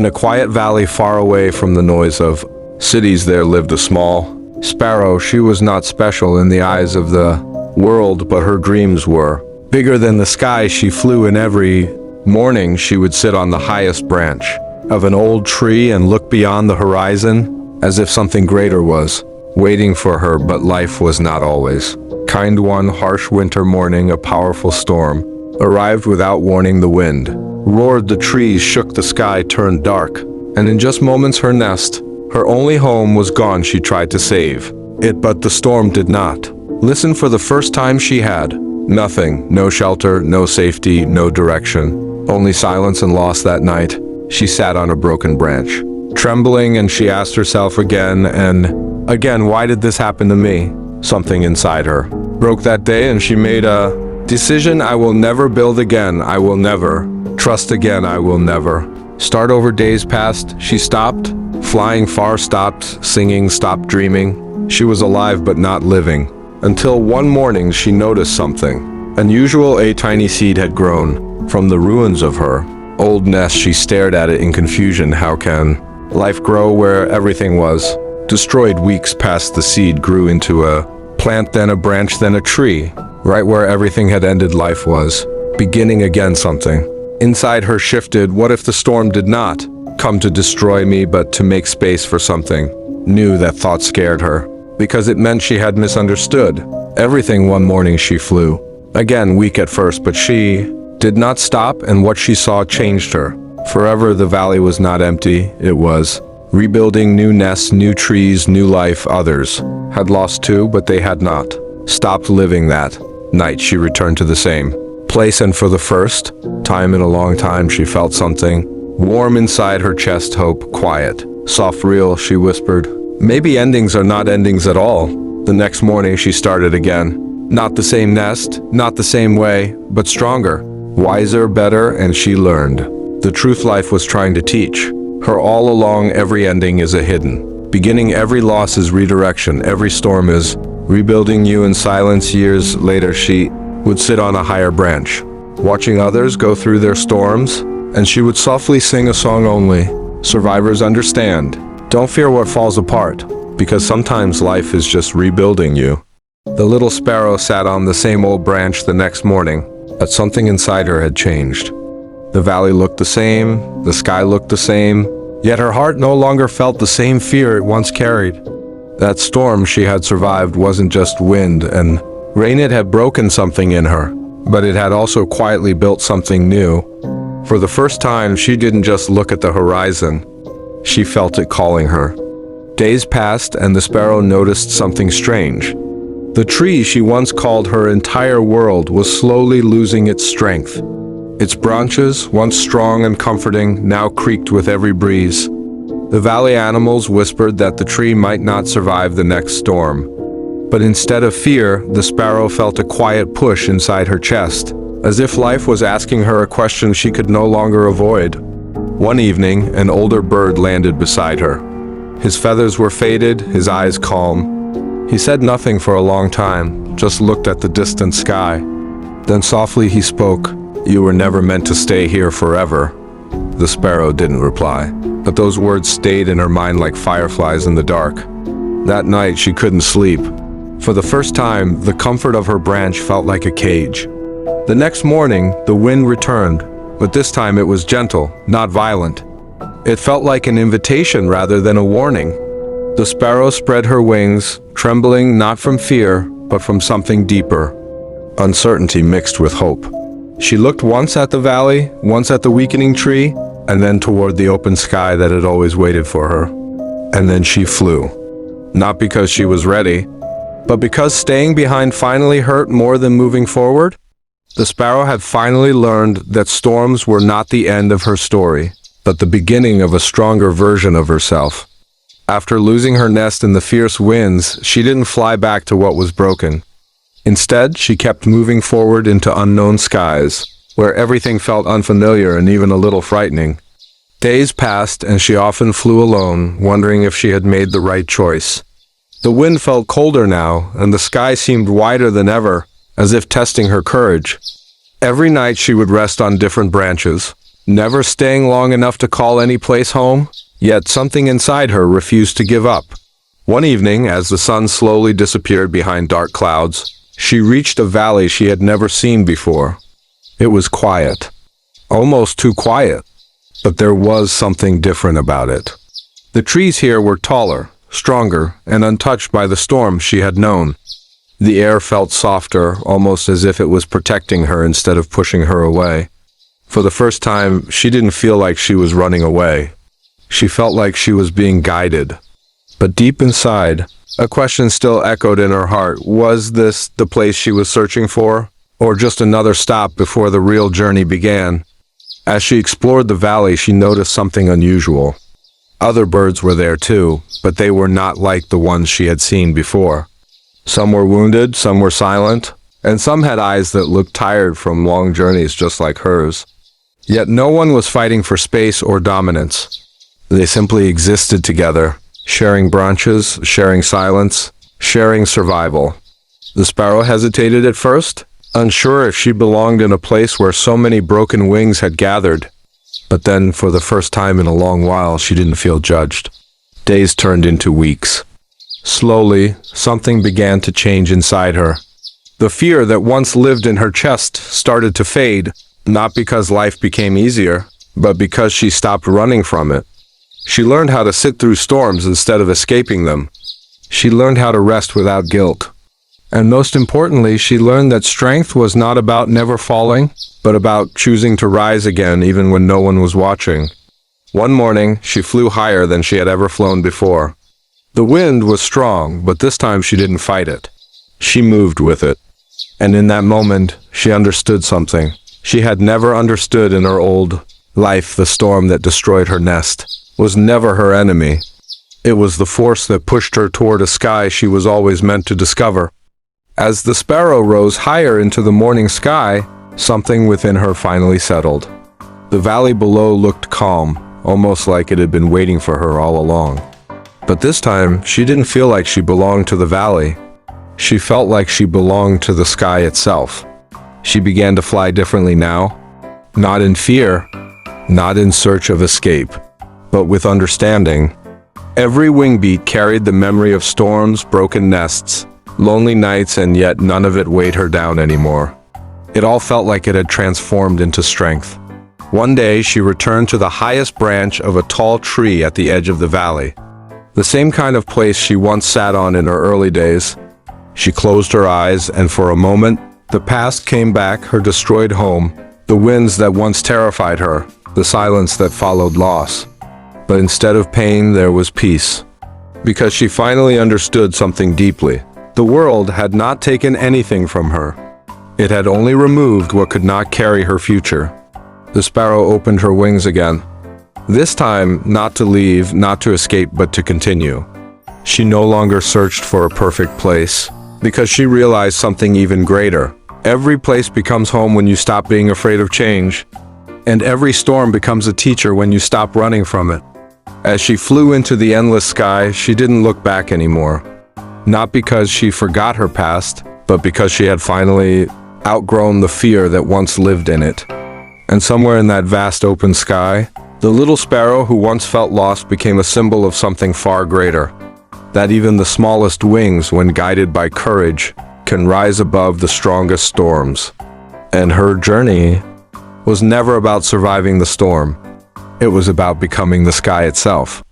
In a quiet valley far away from the noise of cities, there lived a small sparrow. She was not special in the eyes of the world, but her dreams were bigger than the sky. She flew, and every morning she would sit on the highest branch of an old tree and look beyond the horizon, as if something greater was waiting for her. But life was not always kind. One harsh winter morning, a powerful storm arrived without warning. The wind roared, the trees shook, the sky turned dark, and in just moments her nest, her only home, was gone. She tried to save it, but the storm did not listen. For the first time she had nothing, no shelter, no safety, no direction, only silence and loss. That night, she sat on a broken branch, trembling, and she asked herself again and again, why did this happen to me? Something inside her broke that day, and she made a decision. I will never build again. I will never trust again. I will never start over. Days passed. She stopped flying far, stopped singing, stopped dreaming. She was alive but not living, until one morning she noticed something unusual. A tiny seed had grown from the ruins of her old nest. She stared at it in confusion. How can life grow where everything was destroyed? Weeks passed. The seed grew into a plant, then a branch, then a tree. Right where everything had ended, life was beginning again. Something inside her shifted. What if the storm did not come to destroy me, but to make space for something new? That thought scared her, because it meant she had misunderstood everything. One morning she flew again, weak at first, but she did not stop, and what she saw changed her forever. The valley was not empty. It was rebuilding, new nests, new trees, new life. Others had lost too, but they had not stopped living. That night she returned to the same place, and for the first time in a long time she felt something warm inside her chest. Hope, quiet, soft, real. She whispered, maybe endings are not endings at all. The next morning she started again. Not the same nest, not the same way, but stronger, wiser, better, and she learned the truth life was trying to teach her all along. Every ending is a hidden beginning. Every loss is redirection. Every storm is rebuilding you. In silence, years later, she would sit on a higher branch, watching others go through their storms, and she would softly sing a song only survivors understand. Don't fear what falls apart, because sometimes life is just rebuilding you. The little sparrow sat on the same old branch the next morning, but something inside her had changed. The valley looked the same, the sky looked the same, yet her heart no longer felt the same fear it once carried. That storm she had survived wasn't just wind and rain. It had broken something in her, but it had also quietly built something new. For the first time, she didn't just look at the horizon, she felt it calling her. Days passed, and the sparrow noticed something strange. The tree she once called her entire world was slowly losing its strength. Its branches, once strong and comforting, now creaked with every breeze. The valley animals whispered that the tree might not survive the next storm. But instead of fear, the sparrow felt a quiet push inside her chest, as if life was asking her a question she could no longer avoid. One evening, an older bird landed beside her. His feathers were faded, his eyes calm. He said nothing for a long time, just looked at the distant sky. Then softly he spoke, "You were never meant to stay here forever." The sparrow didn't reply, but those words stayed in her mind like fireflies in the dark. That night she couldn't sleep. For the first time, the comfort of her branch felt like a cage. The next morning, the wind returned, but this time it was gentle, not violent. It felt like an invitation rather than a warning. The sparrow spread her wings, trembling not from fear, but from something deeper, uncertainty mixed with hope. She looked once at the valley, once at the weakening tree, and then toward the open sky that had always waited for her. And then she flew. Not because she was ready, but because staying behind finally hurt more than moving forward. The sparrow had finally learned that storms were not the end of her story, but the beginning of a stronger version of herself. After losing her nest in the fierce winds, she didn't fly back to what was broken. Instead, she kept moving forward into unknown skies, where everything felt unfamiliar and even a little frightening. Days passed, and she often flew alone, wondering if she had made the right choice. The wind felt colder now, and the sky seemed wider than ever, as if testing her courage. Every night she would rest on different branches, never staying long enough to call any place home. Yet something inside her refused to give up. One evening, as the sun slowly disappeared behind dark clouds, she reached a valley she had never seen before. It was quiet, almost too quiet, but there was something different about it. The trees here were taller, stronger, and untouched by the storm she had known. The air felt softer, almost as if it was protecting her instead of pushing her away. For the first time, she didn't feel like she was running away. She felt like she was being guided. But deep inside, a question still echoed in her heart. Was this the place she was searching for? Or just another stop before the real journey began? As she explored the valley, she noticed something unusual. Other birds were there too, but they were not like the ones she had seen before. Some were wounded, some were silent, and some had eyes that looked tired from long journeys just like hers. Yet no one was fighting for space or dominance. They simply existed together, sharing branches, sharing silence, sharing survival. The sparrow hesitated at first, unsure if she belonged in a place where so many broken wings had gathered. But then, for the first time in a long while, she didn't feel judged. Days turned into weeks. Slowly, something began to change inside her. The fear that once lived in her chest started to fade, not because life became easier, but because she stopped running from it. She learned how to sit through storms instead of escaping them. She learned how to rest without guilt. And most importantly, she learned that strength was not about never falling, but about choosing to rise again even when no one was watching. One morning, she flew higher than she had ever flown before. The wind was strong, but this time she didn't fight it. She moved with it. And in that moment, she understood something she had never understood in her old life. The storm that destroyed her nest was never her enemy. It was the force that pushed her toward a sky she was always meant to discover. As the sparrow rose higher into the morning sky, something within her finally settled. The valley below looked calm, almost like it had been waiting for her all along. But this time, she didn't feel like she belonged to the valley. She felt like she belonged to the sky itself. She began to fly differently now, not in fear, not in search of escape, but with understanding. Every wing beat carried the memory of storms, broken nests, lonely nights, and yet none of it weighed her down anymore. It all felt like it had transformed into strength. One day, she returned to the highest branch of a tall tree at the edge of the valley. The same kind of place she once sat on in her early days. She closed her eyes, and for a moment, the past came back, her destroyed home, the winds that once terrified her, the silence that followed loss. But instead of pain, there was peace. Because she finally understood something deeply. The world had not taken anything from her. It had only removed what could not carry her future. The sparrow opened her wings again. This time, not to leave, not to escape, but to continue. She no longer searched for a perfect place, because she realized something even greater. Every place becomes home when you stop being afraid of change. And every storm becomes a teacher when you stop running from it. As she flew into the endless sky, she didn't look back anymore. Not because she forgot her past, but because she had finally outgrown the fear that once lived in it. And somewhere in that vast open sky, the little sparrow who once felt lost became a symbol of something far greater. That even the smallest wings, when guided by courage, can rise above the strongest storms. And her journey was never about surviving the storm. It was about becoming the sky itself.